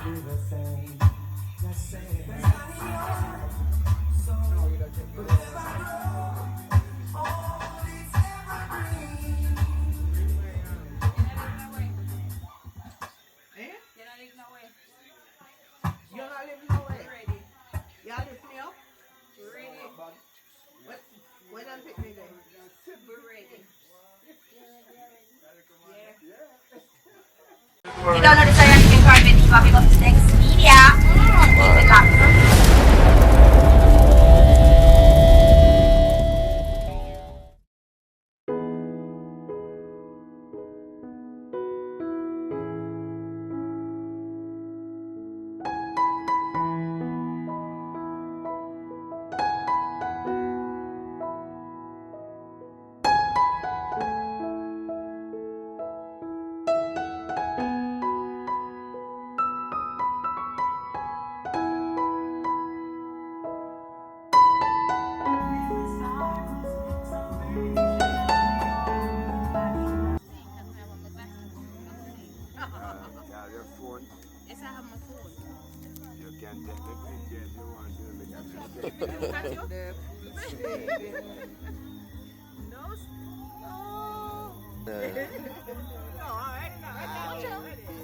You're not living nowhere. Ready. Y'all lift me up? Ready. When I'm picking them? We're ready. I-download sa Ranking Carpet, Bobby Box Next Media. Keep it locked.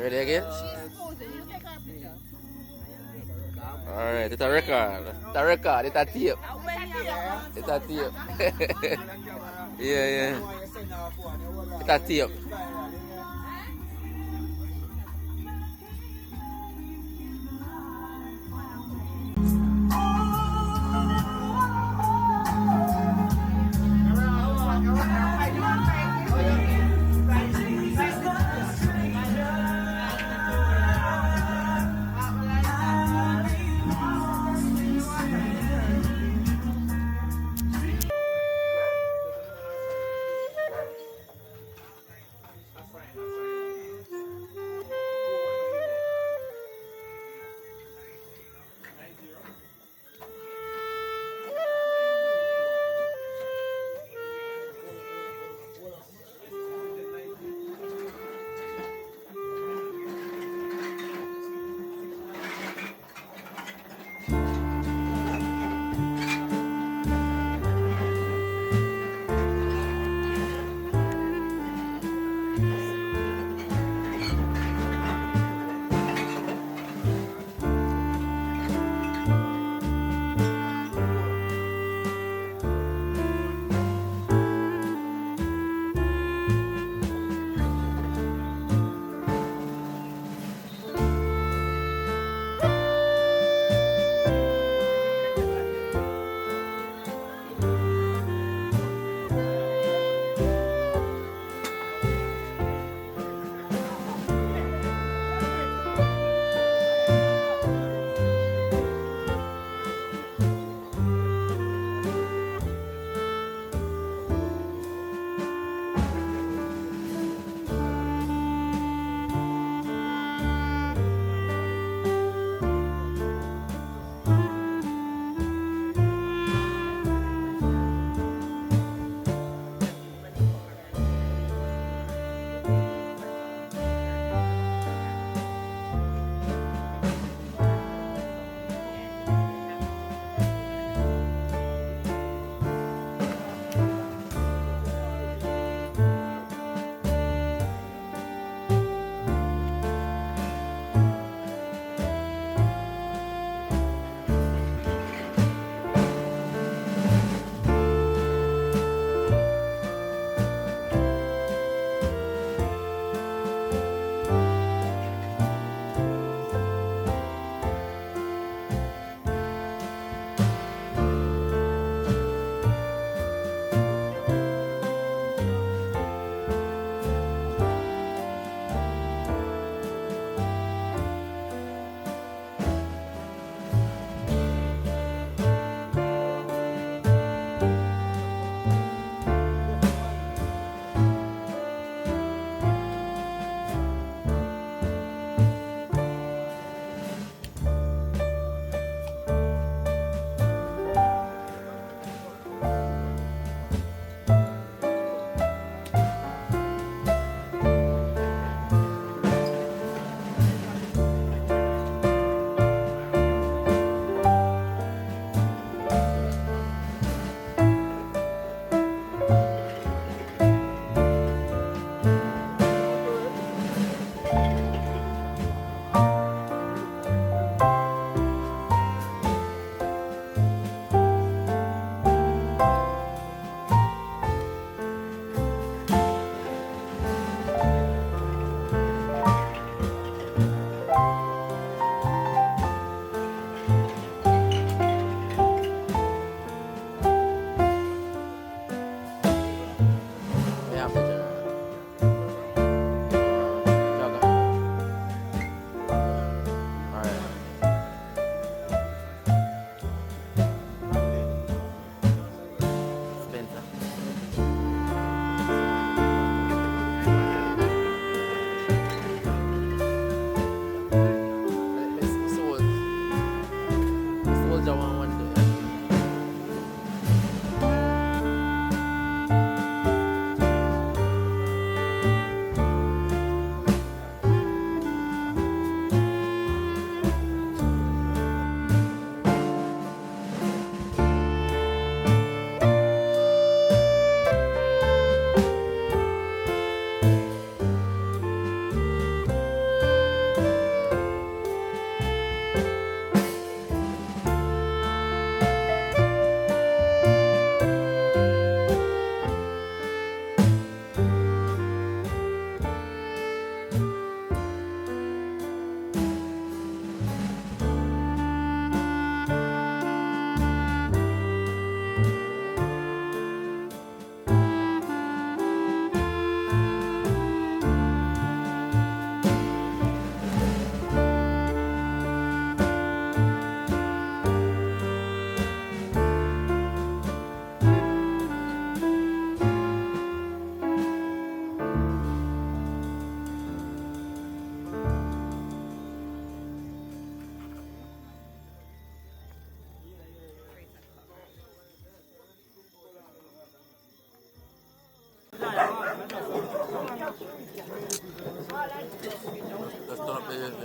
Ready again? Alright, it's a record. It's a record, it's a tape. It's a tape. Yeah. It's a tape.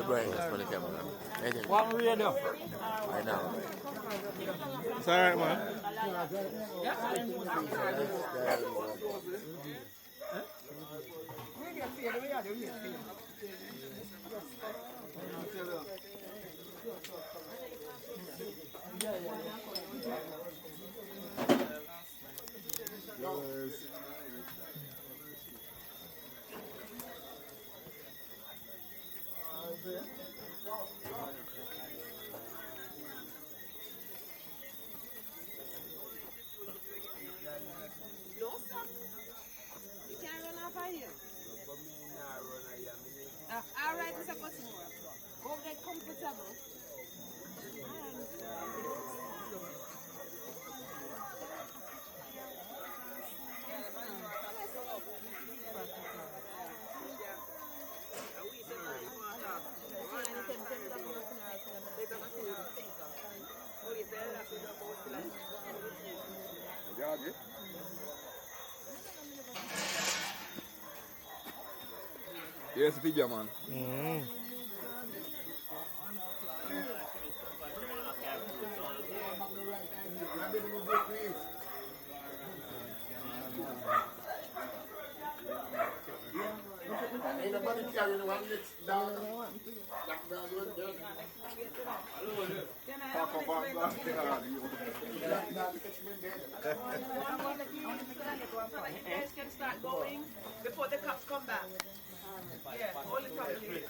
brightness for the camera. Anything. One radio. Right now. It's alright, man. You can't run off of here. Alright, Mr. Cosmore. Go get comfortable. Yes, video, man. Ain't nobody carrying one next down. Black down road there. Talk about that. So that you guys can start going before the cops come back. Yeah, only properly.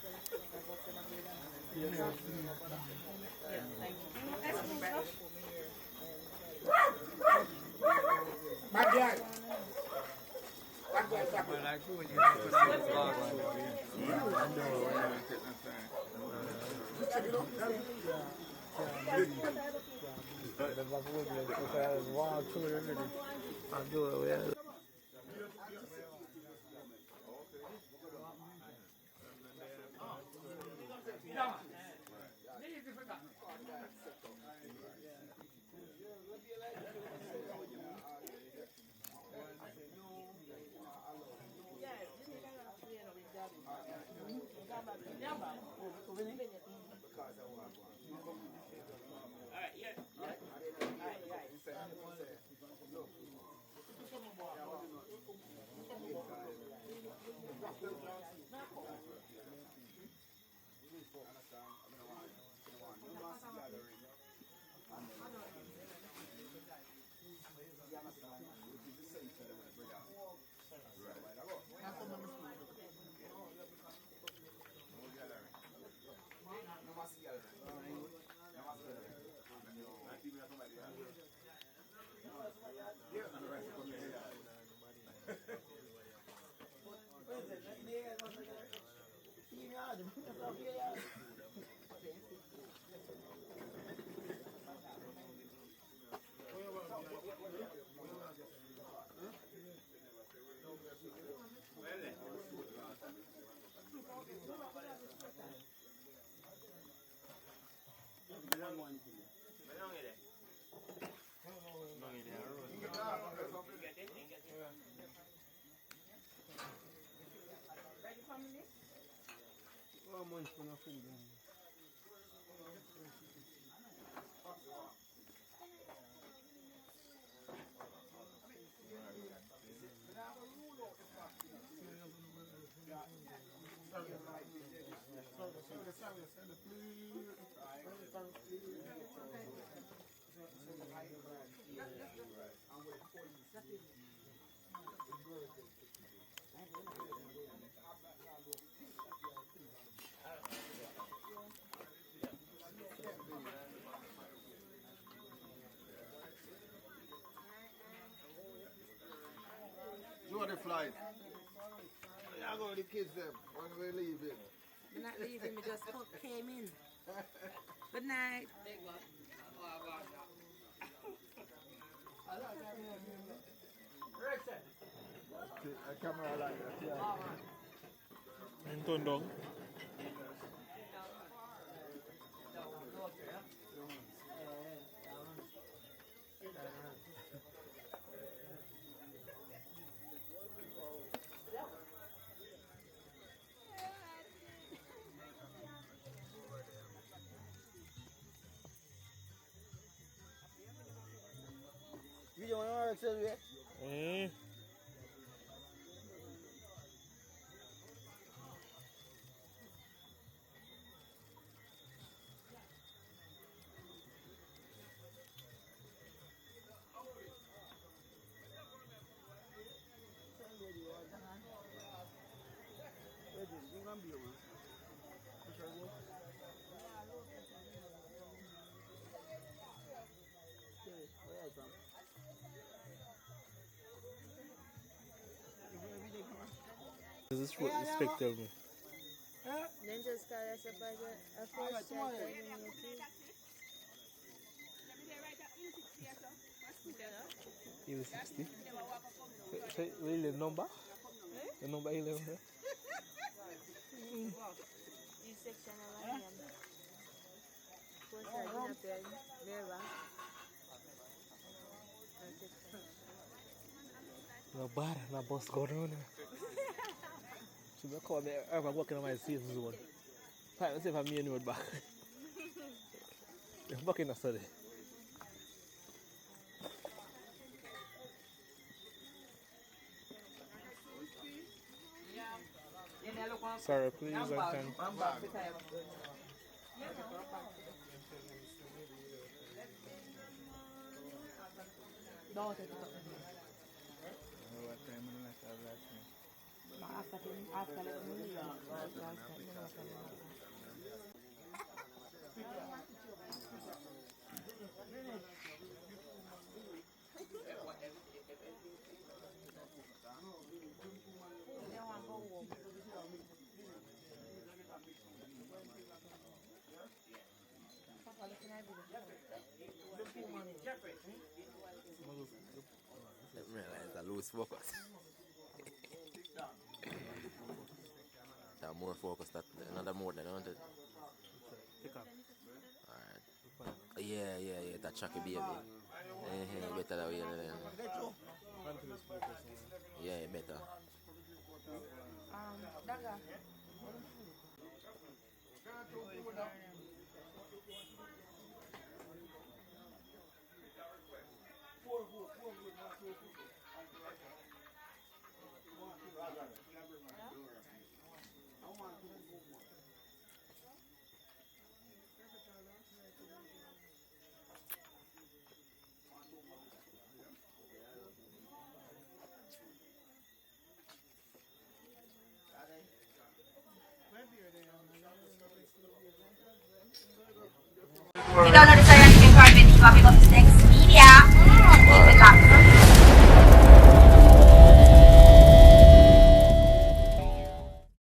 Bad guy. Bad guy, You want the flight? I go with the kids them when we leave it. We're not leaving, we just came in. Good night. A camera like that, yeah. Anh Tuấn Đống. Eh. This is what the spec tell me. Then just call us up as a first strike eliminated. You 60. Say, will the number? The number 11. This section of Ryan. First strike in a pen. Never. No bad, no boss going on. She will call me if I'm working on my safe zone. Let's see if I'm me and back. I'm back in the study. Sorry, please, I can. Realize I lose focus. I'm more focused at another mode, don't it? Pick up. Alright. Yeah, that chucky baby. Better that way. Continuous focus. Yeah, better. Daga. If you don't know the song, you can call me. Bobby Bucks next